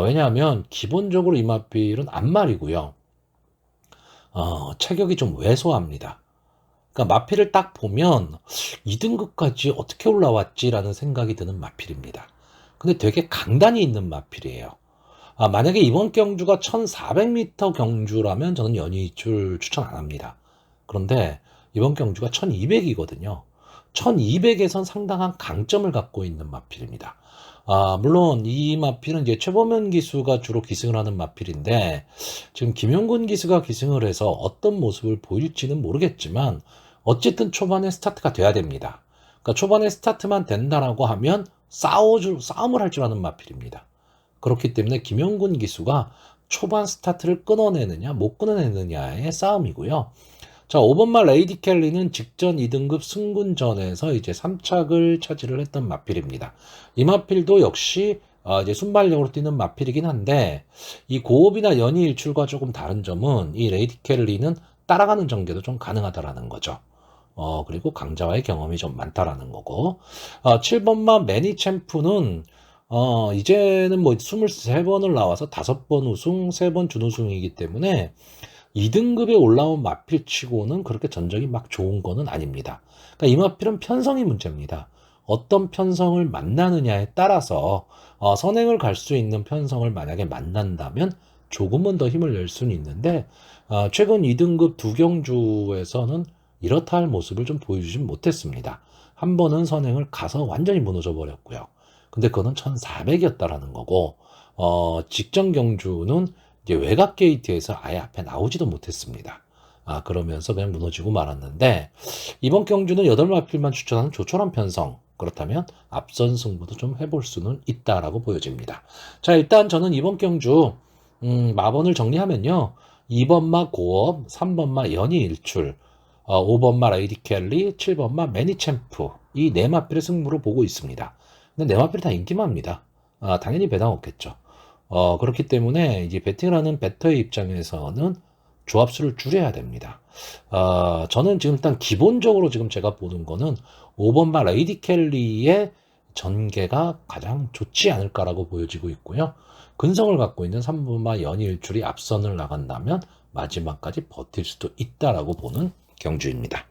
S1: 왜냐하면 기본적으로 이 마필은 앞말이고요. 체격이 좀 왜소합니다. 그러니까 마필을 딱 보면 2등급까지 어떻게 올라왔지라는 생각이 드는 마필입니다. 근데 되게 강단이 있는 마필이에요. 만약에 이번 경주가 1400m 경주라면 저는 연이출 추천 안 합니다. 그런데 이번 경주가 1200이거든요. 1200에선 상당한 강점을 갖고 있는 마필입니다. 물론 이 마필은 이제 최범현 기수가 주로 기승을 하는 마필인데 지금 김용근 기수가 기승을 해서 어떤 모습을 보일지는 모르겠지만 어쨌든 초반에 스타트가 돼야 됩니다. 그러니까 초반에 스타트만 된다라고 하면 싸움을 할 줄 아는 마필입니다. 그렇기 때문에 김용근 기수가 초반 스타트를 끊어내느냐 못 끊어내느냐의 싸움이고요. 자, 5번마 레이디 켈리는 직전 2등급 승군전에서 이제 3착을 차지를 했던 마필입니다. 이 마필도 역시 이제 순발력으로 뛰는 마필이긴 한데 이 고업이나 연이일출과 조금 다른 점은 이 레이디 켈리는 따라가는 전개도 좀 가능하다라는 거죠. 그리고 강자와의 경험이 좀 많다라는 거고 7번마 매니 챔프는 이제는 뭐 23번을 나와서 5번 우승, 3번 준우승이기 때문에 2등급에 올라온 마필치고는 그렇게 전적이 막 좋은 거는 아닙니다. 그러니까 이 마필은 편성이 문제입니다. 어떤 편성을 만나느냐에 따라서 선행을 갈 수 있는 편성을 만약에 만난다면 조금은 더 힘을 낼 수는 있는데 최근 2등급 두 경주에서는 이렇다 할 모습을 좀 보여주진 못했습니다. 한 번은 선행을 가서 완전히 무너져 버렸고요. 근데 그거는 1400이었다라는 거고 직전 경주는 이제 외곽 게이트에서 아예 앞에 나오지도 못했습니다. 그러면서 그냥 무너지고 말았는데 이번 경주는 8마필만 추천하는 조촐한 편성. 그렇다면 앞선 승부도 좀 해볼 수는 있다라고 보여집니다. 자, 일단 저는 이번 경주 마번을 정리하면요. 2번마 고업, 3번마 연이일출, 5번마 레이디 켈리, 7번마 매니챔프 이 네 마필의 승부로 보고 있습니다. 근데 네 마필이 다 인기마입니다. 당연히 배당 없겠죠. 그렇기 때문에 이제 배팅을 하는 배터의 입장에서는 조합수를 줄여야 됩니다. 저는 지금 일단 기본적으로 지금 제가 보는 거는 5번마 레이디 켈리의 전개가 가장 좋지 않을까라고 보여지고 있고요. 근성을 갖고 있는 3번마 연이일출이 앞선을 나간다면 마지막까지 버틸 수도 있다라고 보는 경주입니다.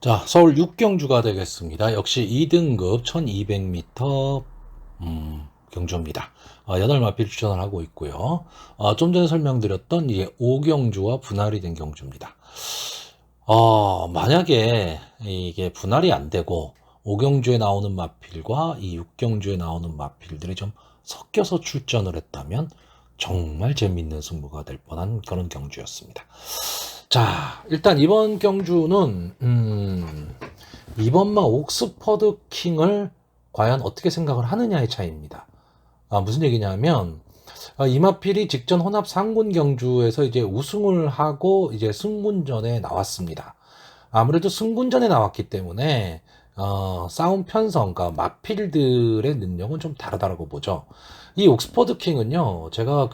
S1: 자, 서울 6경주가 되겠습니다. 역시 2등급 1200m 경주입니다. 8마필 추천을 하고 있고요. 좀 전에 설명드렸던 이제 5경주와 분할이 된 경주입니다. 만약에 이게 분할이 안 되고 5경주에 나오는 마필과 이 6경주에 나오는 마필들이 좀 섞여서 출전을 했다면 정말 재밌는 승부가 될 뻔한 그런 경주였습니다. 자, 일단 이번 경주는 2번마 옥스퍼드 킹을 과연 어떻게 생각을 하느냐의 차이입니다. 무슨 얘기냐면 이마필이 직전 혼합 상군 경주에서 이제 우승을 하고 이제 승군전에 나왔습니다. 아무래도 승군전에 나왔기 때문에 싸움 편성, 그러니까 마필들의 능력은 좀 다르다고 보죠. 이 옥스퍼드 킹은요, 제가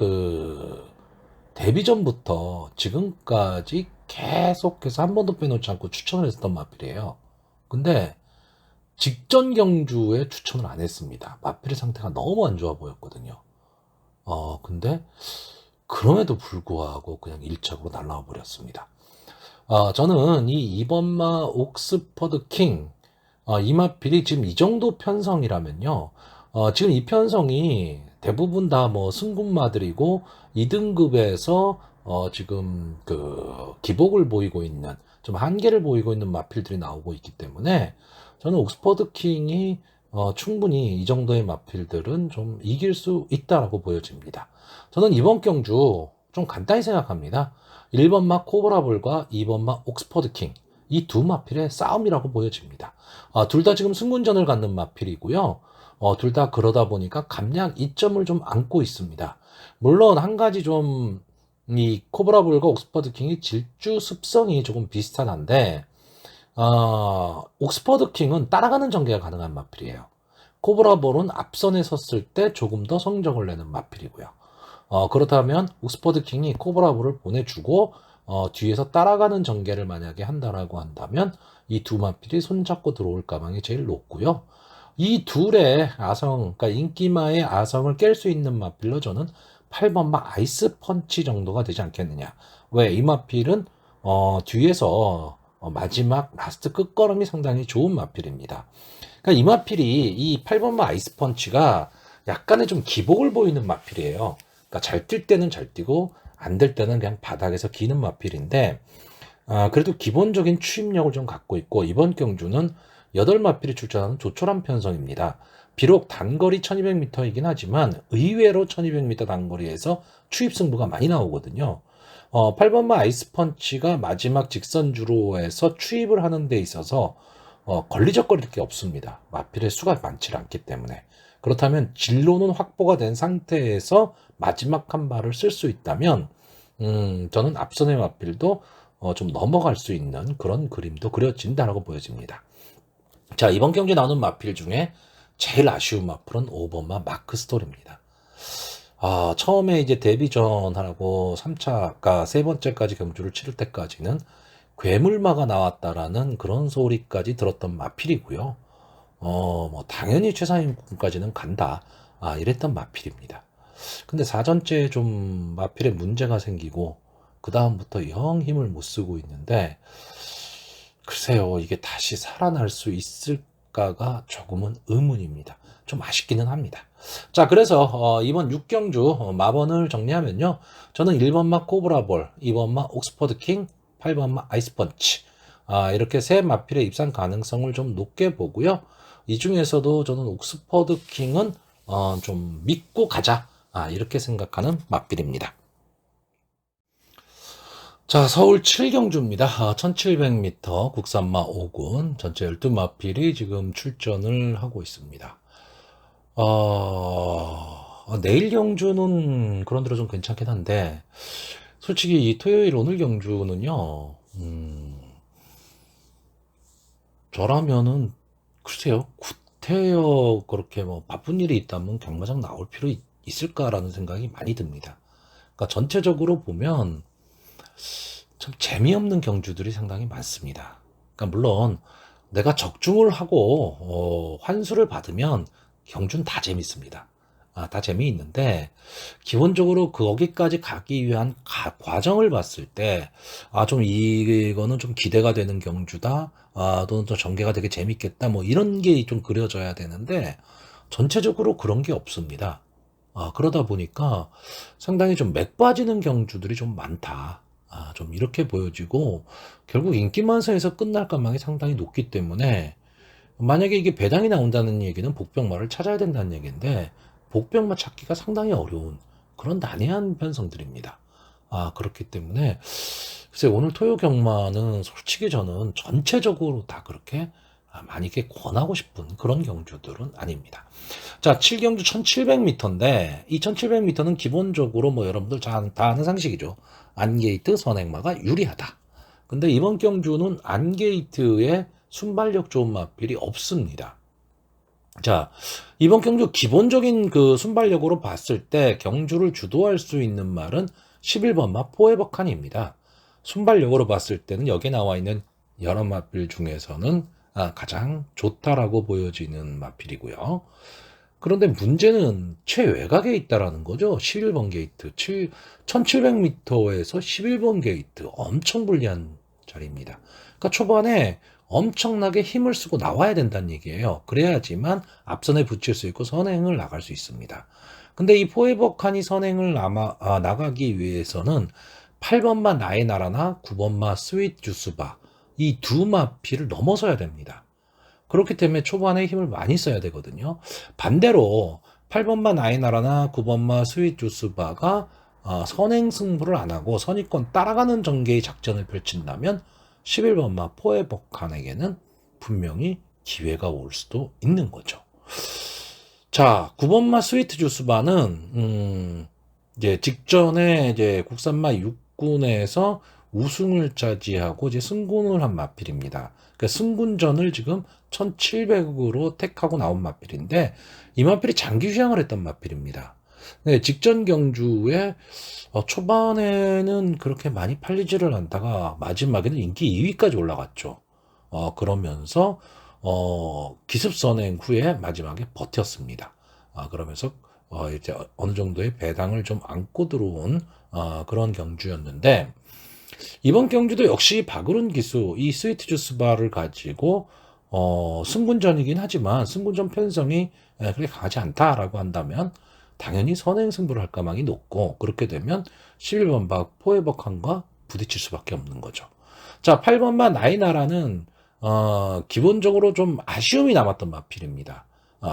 S1: 데뷔전부터 지금까지 계속해서 한 번도 빼놓지 않고 추천을 했었던 마필이에요. 근데 직전 경주에 추천을 안 했습니다. 마필의 상태가 너무 안 좋아 보였거든요. 근데 그럼에도 불구하고 그냥 1착으로 날라와 버렸습니다. 저는 이 2번마 옥스퍼드 킹, 이 마필이 지금 이 정도 편성이라면요. 지금 이 편성이 대부분 다 뭐 승군마들이고 2등급에서 지금 기복을 보이고 있는 좀 한계를 보이고 있는 마필들이 나오고 있기 때문에 저는 옥스퍼드 킹이 충분히 이 정도의 마필들은 좀 이길 수 있다라고 보여집니다. 저는 이번 경주 좀 간단히 생각합니다. 1번마 코브라볼과 2번마 옥스퍼드 킹 이 두 마필의 싸움이라고 보여집니다. 둘 다 지금 승군전을 갖는 마필이고요. 둘 다 그러다 보니까 감량 2점을 좀 안고 있습니다. 물론 한 가지 좀 이 코브라볼과 옥스퍼드 킹이 질주 습성이 조금 비슷한데 옥스퍼드 킹은 따라가는 전개가 가능한 마필이에요. 코브라볼은 앞선에 섰을 때 조금 더 성적을 내는 마필이고요. 그렇다면 옥스퍼드 킹이 코브라볼을 보내주고 뒤에서 따라가는 전개를 만약에 한다라고 한다면 이 두 마필이 손잡고 들어올 가망이 제일 높고요. 이 둘의 아성, 그러니까 인기마의 아성을 깰 수 있는 마필로 저는 8번 마 아이스 펀치 정도가 되지 않겠느냐. 왜? 이 마필은 뒤에서 마지막 라스트 끝걸음이 상당히 좋은 마필입니다. 그러니까 이 마필이 이 8번 마 아이스 펀치가 약간의 좀 기복을 보이는 마필이에요. 그러니까 잘 뛸 때는 잘 뛰고 안 될 때는 그냥 바닥에서 기는 마필인데 그래도 기본적인 추임력을 좀 갖고 있고 이번 경주는 8마필이 출전하는 조촐한 편성입니다. 비록 단거리 1200m이긴 하지만 의외로 1200m 단거리에서 추입 승부가 많이 나오거든요. 8번마 아이스펀치가 마지막 직선주로에서 추입을 하는 데 있어서 걸리적거릴 게 없습니다. 마필의 수가 많지 않기 때문에. 그렇다면 진로는 확보가 된 상태에서 마지막 한 발을 쓸 수 있다면 저는 앞선의 마필도 좀 넘어갈 수 있는 그런 그림도 그려진다라고 보여집니다. 자, 이번 경기에 나오는 마필 중에 제일 아쉬운 마필은 5번마 마크 스토리입니다. 처음에 이제 데뷔전하고 3차가 세 번째까지 경주를 치를 때까지는 괴물마가 나왔다라는 그런 소리까지 들었던 마필이고요. 뭐 당연히 최상위권까지는 간다. 이랬던 마필입니다. 근데 4전째 좀 마필에 문제가 생기고 그 다음부터 영 힘을 못 쓰고 있는데 글쎄요, 이게 다시 살아날 수 있을까가 조금은 의문입니다. 좀 아쉽기는 합니다. 자, 그래서 이번 6경주 마번을 정리하면요. 저는 1번마 코브라볼, 2번마 옥스퍼드 킹, 8번마 아이스펀치 이렇게 세 마필의 입상 가능성을 좀 높게 보고요. 이 중에서도 저는 옥스퍼드 킹은 좀 믿고 가자 이렇게 생각하는 마필입니다. 자, 서울 7경주입니다. 1700m 국산마 5군 전체 12마필이 지금 출전을 하고 있습니다. 내일 경주는 그런대로 좀 괜찮긴 한데 솔직히 이 토요일 오늘 경주는요. 저라면은 글쎄요. 구태여 그렇게 뭐 바쁜 일이 있다면 경마장 나올 필요 있을까라는 생각이 많이 듭니다. 그러니까 전체적으로 보면 참 재미없는 경주들이 상당히 많습니다. 그러니까 물론 내가 적중을 하고 환수를 받으면 경주는 다 재밌습니다. 다 재미있는데 기본적으로 거기까지 가기 위한 과정을 봤을 때 좀 이거는 좀 기대가 되는 경주다. 또는 또 전개가 되게 재밌겠다. 뭐 이런 게 좀 그려져야 되는데 전체적으로 그런 게 없습니다. 그러다 보니까 상당히 좀 맥 빠지는 경주들이 좀 많다. 좀 이렇게 보여지고 결국 인기만사에서 끝날 가망이 상당히 높기 때문에 만약에 이게 배당이 나온다는 얘기는 복병마를 찾아야 된다는 얘기인데 복병마 찾기가 상당히 어려운 그런 난해한 편성들입니다. 그렇기 때문에 글쎄 오늘 토요 경마는 솔직히 저는 전체적으로 다 그렇게 많이 이렇게 권하고 싶은 그런 경주들은 아닙니다. 자, 7경주 1700m인데 이 1700m는 기본적으로 뭐 여러분들 다 아는 상식이죠. 안게이트 선행마가 유리하다. 근데 이번 경주는 안게이트에 순발력 좋은 마필이 없습니다. 자, 이번 경주 기본적인 그 순발력으로 봤을 때 경주를 주도할 수 있는 말은 11번마 포에버칸입니다. 순발력으로 봤을 때는 여기 나와 있는 여러 마필 중에서는 가장 좋다라고 보여지는 마필이고요. 그런데 문제는 최외곽에 있다라는 거죠. 11번 게이트. 1700m에서 11번 게이트. 엄청 불리한 자리입니다. 그러니까 초반에 엄청나게 힘을 쓰고 나와야 된다는 얘기예요. 그래야지만 앞선에 붙일 수 있고 선행을 나갈 수 있습니다. 근데 이 포에버칸이 선행을 나가기 위해서는 8번마 나의 나라나 9번마 스윗 주스바 이 두 마필을 넘어서야 됩니다. 그렇기 때문에 초반에 힘을 많이 써야 되거든요. 반대로 8번마 나의 나라나 9번마 스윗 주스바가 선행 승부를 안 하고 선의권 따라가는 전개의 작전을 펼친다면 11번마 포에버칸에게는 분명히 기회가 올 수도 있는 거죠. 자, 9번마 스위트 주스바는 이제 직전에 이제 국산마 6군에서 우승을 차지하고 이제 승군을 한 마필입니다. 그러니까 승군전을 지금 1700으로 택하고 나온 마필인데 이 마필이 장기 휴양을 했던 마필입니다. 네, 직전 경주에 초반에는 그렇게 많이 팔리지를 않다가 마지막에는 인기 2위까지 올라갔죠. 그러면서 기습 선행 후에 마지막에 버텼습니다. 그러면서 이제 어느 정도의 배당을 좀 안고 들어온 그런 경주였는데, 이번 경주도 역시 박으론 기수 이 스위트 주스 바를 가지고 승군전이긴 하지만 승군전 편성이 그렇게 강하지 않다라고 한다면 당연히 선행 승부를 할 가망이 높고, 그렇게 되면 11번 박 포에버칸과 부딪힐 수밖에 없는 거죠. 자, 8번 박 나이나라는 기본적으로 좀 아쉬움이 남았던 마필입니다.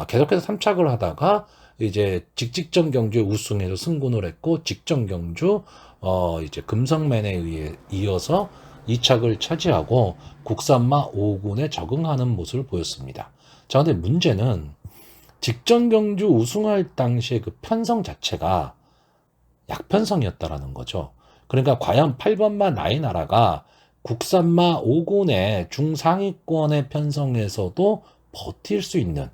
S1: 계속해서 삼착을 하다가 이제 직직전 경주에 우승해서 승군을 했고, 직전 경주 이제 금성맨에 의해 이어서 2착을 차지하고 국산마 5군에 적응하는 모습을 보였습니다. 자, 근데 문제는 직전 경주 우승할 당시에 그 편성 자체가 약편성이었다라는 거죠. 그러니까 과연 8번마 나이나라가 국산마 5군의 중상위권의 편성에서도 버틸 수 있는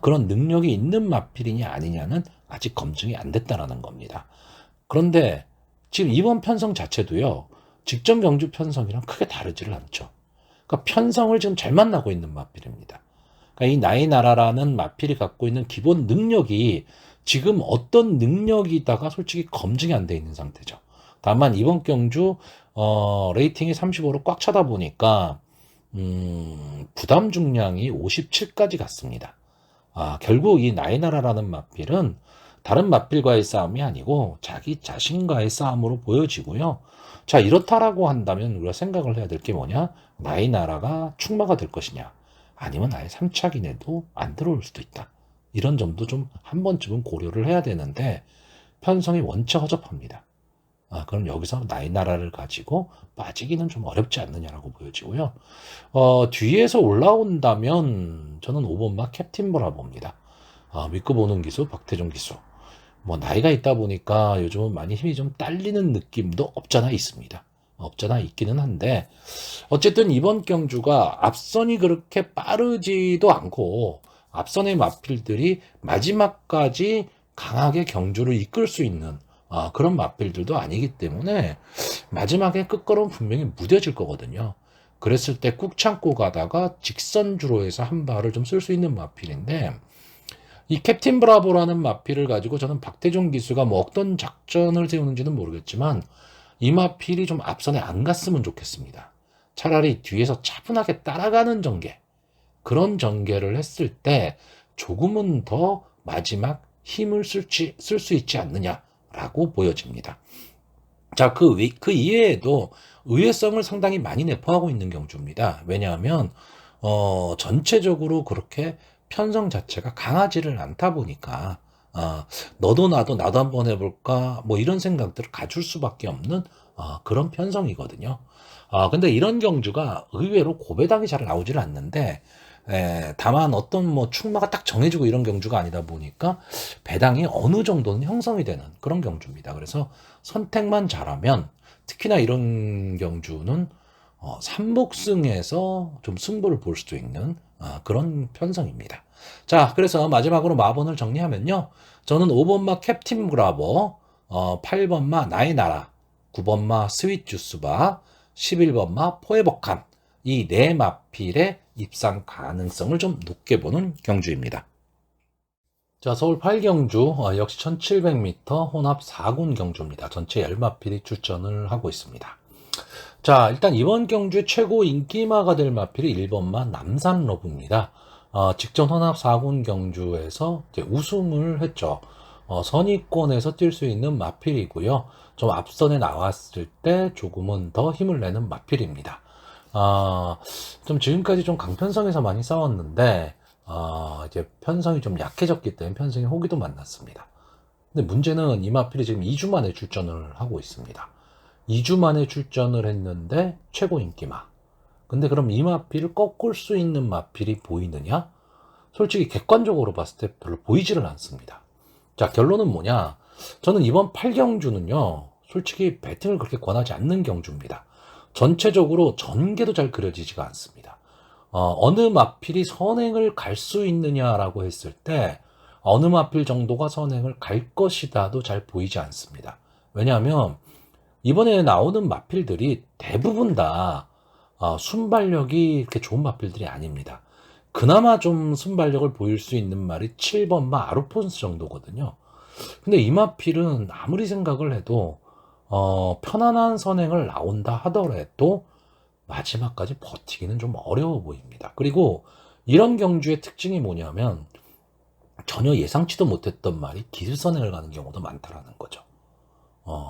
S1: 그런 능력이 있는 마필이냐 아니냐는 아직 검증이 안 됐다라는 겁니다. 그런데 지금 이번 편성 자체도요, 직전 경주 편성이랑 크게 다르지를 않죠. 그러니까 편성을 지금 잘 만나고 있는 마필입니다. 그러니까 이 나이나라라는 마필이 갖고 있는 기본 능력이 지금 어떤 능력이다가 솔직히 검증이 안 돼 있는 상태죠. 다만 이번 경주 레이팅이 35로 꽉 차다 보니까 부담 중량이 57까지 갔습니다. 결국 이 나이나라라는 마필은 다른 마필과의 싸움이 아니고 자기 자신과의 싸움으로 보여지고요. 자, 이렇다라고 한다면 우리가 생각을 해야 될 게 뭐냐? 나이나라가 충마가 될 것이냐? 아니면 아예 3착인에도 안 들어올 수도 있다. 이런 점도 좀 한 번쯤은 고려를 해야 되는데, 편성이 원체 허접합니다. 그럼 여기서 나이나라를 가지고 빠지기는 좀 어렵지 않느냐라고 보여지고요. 뒤에서 올라온다면 저는 5번마 캡틴 브라보입니다. 믿고 보는 기수 박태종 기수. 뭐 나이가 있다 보니까 요즘은 많이 힘이 좀 딸리는 느낌도 없잖아 있습니다. 없잖아 있기는 한데, 어쨌든 이번 경주가 앞선이 그렇게 빠르지도 않고 앞선의 마필들이 마지막까지 강하게 경주를 이끌 수 있는 그런 마필들도 아니기 때문에 마지막에 끝걸음 분명히 무뎌질 거거든요. 그랬을 때 꾹 참고 가다가 직선주로 해서 한 발을 좀 쓸 수 있는 마필인데, 이 캡틴 브라보라는 마필을 가지고 저는 박태종 기수가 뭐 어떤 작전을 세우는지는 모르겠지만 이 마필이 좀 앞선에 안 갔으면 좋겠습니다. 차라리 뒤에서 차분하게 따라가는 전개, 그런 전개를 했을 때 조금은 더 마지막 힘을 쓸 수 있지 않느냐라고 보여집니다. 자, 그 이외에도 의외성을 상당히 많이 내포하고 있는 경주입니다. 왜냐하면 전체적으로 그렇게 편성 자체가 강하지를 않다 보니까 너도 나도 한번 해볼까 뭐 이런 생각들을 가질 수밖에 없는 그런 편성이거든요. 근데 이런 경주가 의외로 고배당이 잘 나오질 않는데, 다만 어떤 뭐 충마가 딱 정해지고 이런 경주가 아니다 보니까 배당이 어느 정도는 형성이 되는 그런 경주입니다. 그래서 선택만 잘하면 특히나 이런 경주는 삼복승에서 좀 승부를 볼 수도 있는 그런 편성입니다. 자, 그래서 마지막으로 마번을 정리하면요, 저는 5번마 캡틴 브라보, 8번마 나이나라, 9번마 스윗 주스바, 11번마 포에버칸, 이 네 마필의 입상 가능성을 좀 높게 보는 경주입니다. 자, 서울 8경주 역시 1700m 혼합 4군 경주입니다. 전체 10마필이 출전을 하고 있습니다. 자, 일단 이번 경주의 최고 인기마가 될 마필이 1번마 남산러브입니다. 직전 혼합 4군 경주에서 이제 우승을 했죠. 선위권에서 뛸 수 있는 마필이고요. 좀 앞선에 나왔을 때 조금은 더 힘을 내는 마필입니다. 좀 지금까지 좀 강편성에서 많이 싸웠는데, 이제 편성이 좀 약해졌기 때문에 편성의 호기도 만났습니다. 근데 문제는 이 마필이 지금 2주 만에 출전을 하고 있습니다. 2주 만에 출전을 했는데 최고 인기마. 근데 그럼 이 마필을 꺾을 수 있는 마필이 보이느냐? 솔직히 객관적으로 봤을 때 별로 보이지를 않습니다. 자, 결론은 뭐냐? 저는 이번 8경주는요, 솔직히 배팅을 그렇게 권하지 않는 경주입니다. 전체적으로 전개도 잘 그려지지가 않습니다. 어느 마필이 선행을 갈 수 있느냐라고 했을 때 어느 마필 정도가 선행을 갈 것이다도 잘 보이지 않습니다. 왜냐하면 이번에 나오는 마필들이 대부분 다 순발력이 그렇게 좋은 마필들이 아닙니다. 그나마 좀 순발력을 보일 수 있는 말이 7번마 아르폰스 정도거든요. 근데 이 마필은 아무리 생각을 해도 편안한 선행을 나온다 하더라도 마지막까지 버티기는 좀 어려워 보입니다. 그리고 이런 경주의 특징이 뭐냐면 전혀 예상치도 못했던 말이 기술선행을 가는 경우도 많다라는 거죠.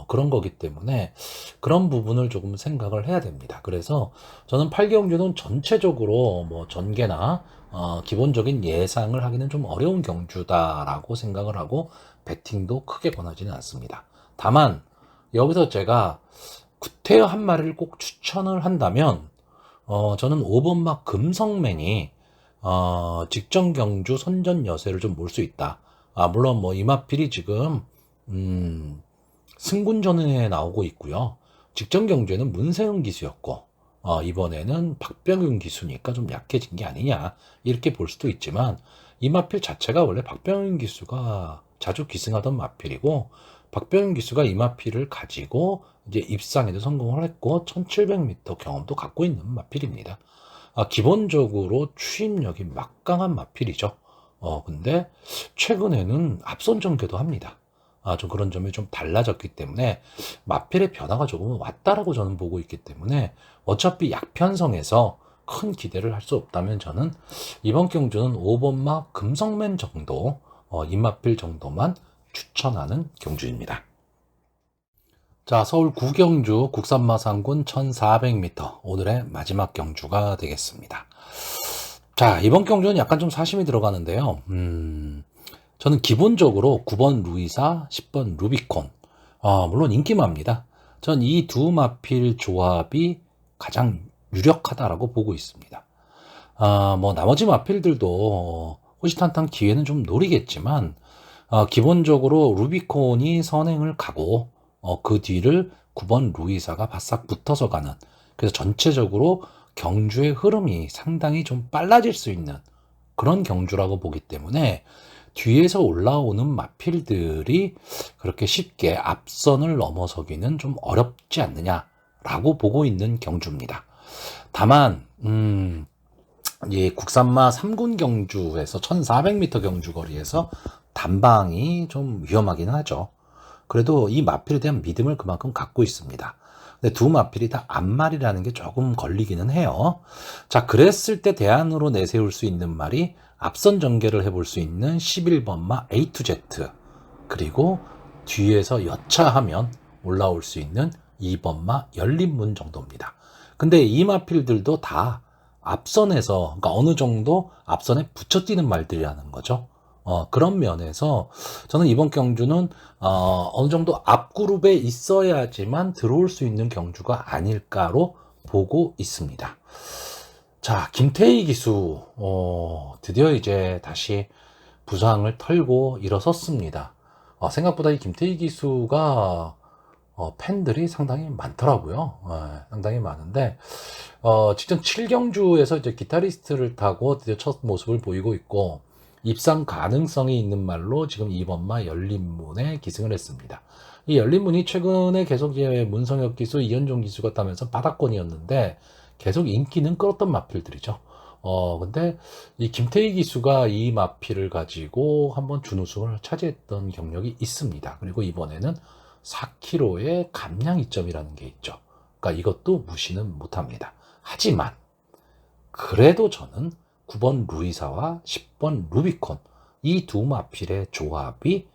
S1: 그런 거기 때문에 그런 부분을 조금 생각을 해야 됩니다. 그래서 저는 8경주는 전체적으로 뭐 전개나 기본적인 예상을 하기는 좀 어려운 경주다라고 생각을 하고 배팅도 크게 권하지는 않습니다. 다만 여기서 제가 구태여 한 마리를 꼭 추천을 한다면 저는 5번마 금성맨이 직전 경주 선전 여세를 좀 몰 수 있다. 물론 뭐 이마필이 지금 승군전에 나오고 있고요. 직전 경주에는 문세영 기수였고 이번에는 박병윤 기수니까 좀 약해진 게 아니냐 이렇게 볼 수도 있지만 이 마필 자체가 원래 박병윤 기수가 자주 기승하던 마필이고 박병윤 기수가 이 마필을 가지고 이제 입상에도 성공을 했고 1700m 경험도 갖고 있는 마필입니다. 기본적으로 추임력이 막강한 마필이죠. 근데 최근에는 앞선 전개도 합니다. 좀 그런 점이 좀 달라졌기 때문에 마필의 변화가 조금은 왔다라고 저는 보고 있기 때문에 어차피 약편성에서 큰 기대를 할 수 없다면 저는 이번 경주는 5번마 금성맨 정도, 이마필 정도만 추천하는 경주입니다. 자, 서울 구경주 국산마산군 1400m 오늘의 마지막 경주가 되겠습니다. 자, 이번 경주는 약간 좀 사심이 들어가는데요. 저는 기본적으로 9번 루이사, 10번 루비콘, 물론 인기마입니다. 전 이 두 마필 조합이 가장 유력하다라고 보고 있습니다. 뭐 나머지 마필들도 호시탄탄 기회는 좀 노리겠지만 기본적으로 루비콘이 선행을 가고 그 뒤를 9번 루이사가 바싹 붙어서 가는, 그래서 전체적으로 경주의 흐름이 상당히 좀 빨라질 수 있는 그런 경주라고 보기 때문에 뒤에서 올라오는 마필들이 그렇게 쉽게 앞선을 넘어서기는 좀 어렵지 않느냐라고 보고 있는 경주입니다. 다만 이 국산마 3군 경주에서 1400m 경주 거리에서 단방이 좀 위험하기는 하죠. 그래도 이 마필에 대한 믿음을 그만큼 갖고 있습니다. 근데 두 마필이 다 앞말이라는 게 조금 걸리기는 해요. 자, 그랬을 때 대안으로 내세울 수 있는 말이 앞선 전개를 해볼 수 있는 11번마 A2Z, 그리고 뒤에서 여차하면 올라올 수 있는 2번마 열린문 정도입니다. 근데 이 마필들도 다 앞선에서, 그러니까 어느 정도 앞선에 붙여뛰는 말들이라는 거죠. 그런 면에서 저는 이번 경주는 어느 정도 앞그룹에 있어야지만 들어올 수 있는 경주가 아닐까로 보고 있습니다. 자, 김태희 기수 드디어 이제 다시 부상을 털고 일어섰습니다. 생각보다 이 김태희 기수가 팬들이 상당히 많더라고요. 상당히 많은데 직전 7경주에서 이제 기타리스트를 타고 드디어 첫 모습을 보이고 있고, 입상 가능성이 있는 말로 지금 2번마 열린문에 기승을 했습니다. 이 열린문이 최근에 계속 이제 문성혁 기수, 이현종 기수가 타면서 바닥권이었는데 계속 인기는 끌었던 마필들이죠. 근데 이 김태희 기수가 이 마필을 가지고 한번 준우승을 차지했던 경력이 있습니다. 그리고 이번에는 4kg의 감량 이점이라는 게 있죠. 그러니까 이것도 무시는 못합니다. 하지만 그래도 저는 9번 루이사와 10번 루비콘, 이 두 마필의 조합이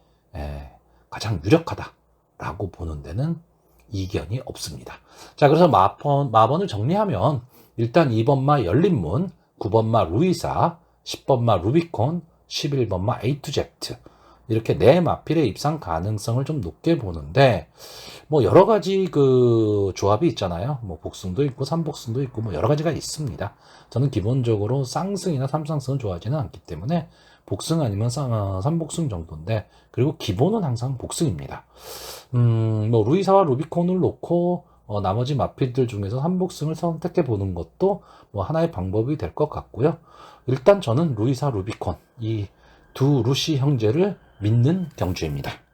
S1: 가장 유력하다라고 보는 데는 이견이 없습니다. 자, 그래서 마번을 정리하면 일단 2번마 열린문, 9번마 루이사, 10번마 루비콘, 11번마 A2Z, 이렇게 네 마필의 입상 가능성을 좀 높게 보는데, 뭐 여러 가지 그 조합이 있잖아요. 뭐 복승도 있고 삼복승도 있고 뭐 여러 가지가 있습니다. 저는 기본적으로 쌍승이나 삼상승은 좋아하지는 않기 때문에 복승 아니면 삼복승 정도인데, 그리고 기본은 항상 복승입니다. 뭐 루이사와 루비콘을 놓고 나머지 마필들 중에서 삼복승을 선택해 보는 것도 뭐 하나의 방법이 될 것 같고요. 일단 저는 루이사, 루비콘, 이 두 루시 형제를 믿는 경주입니다.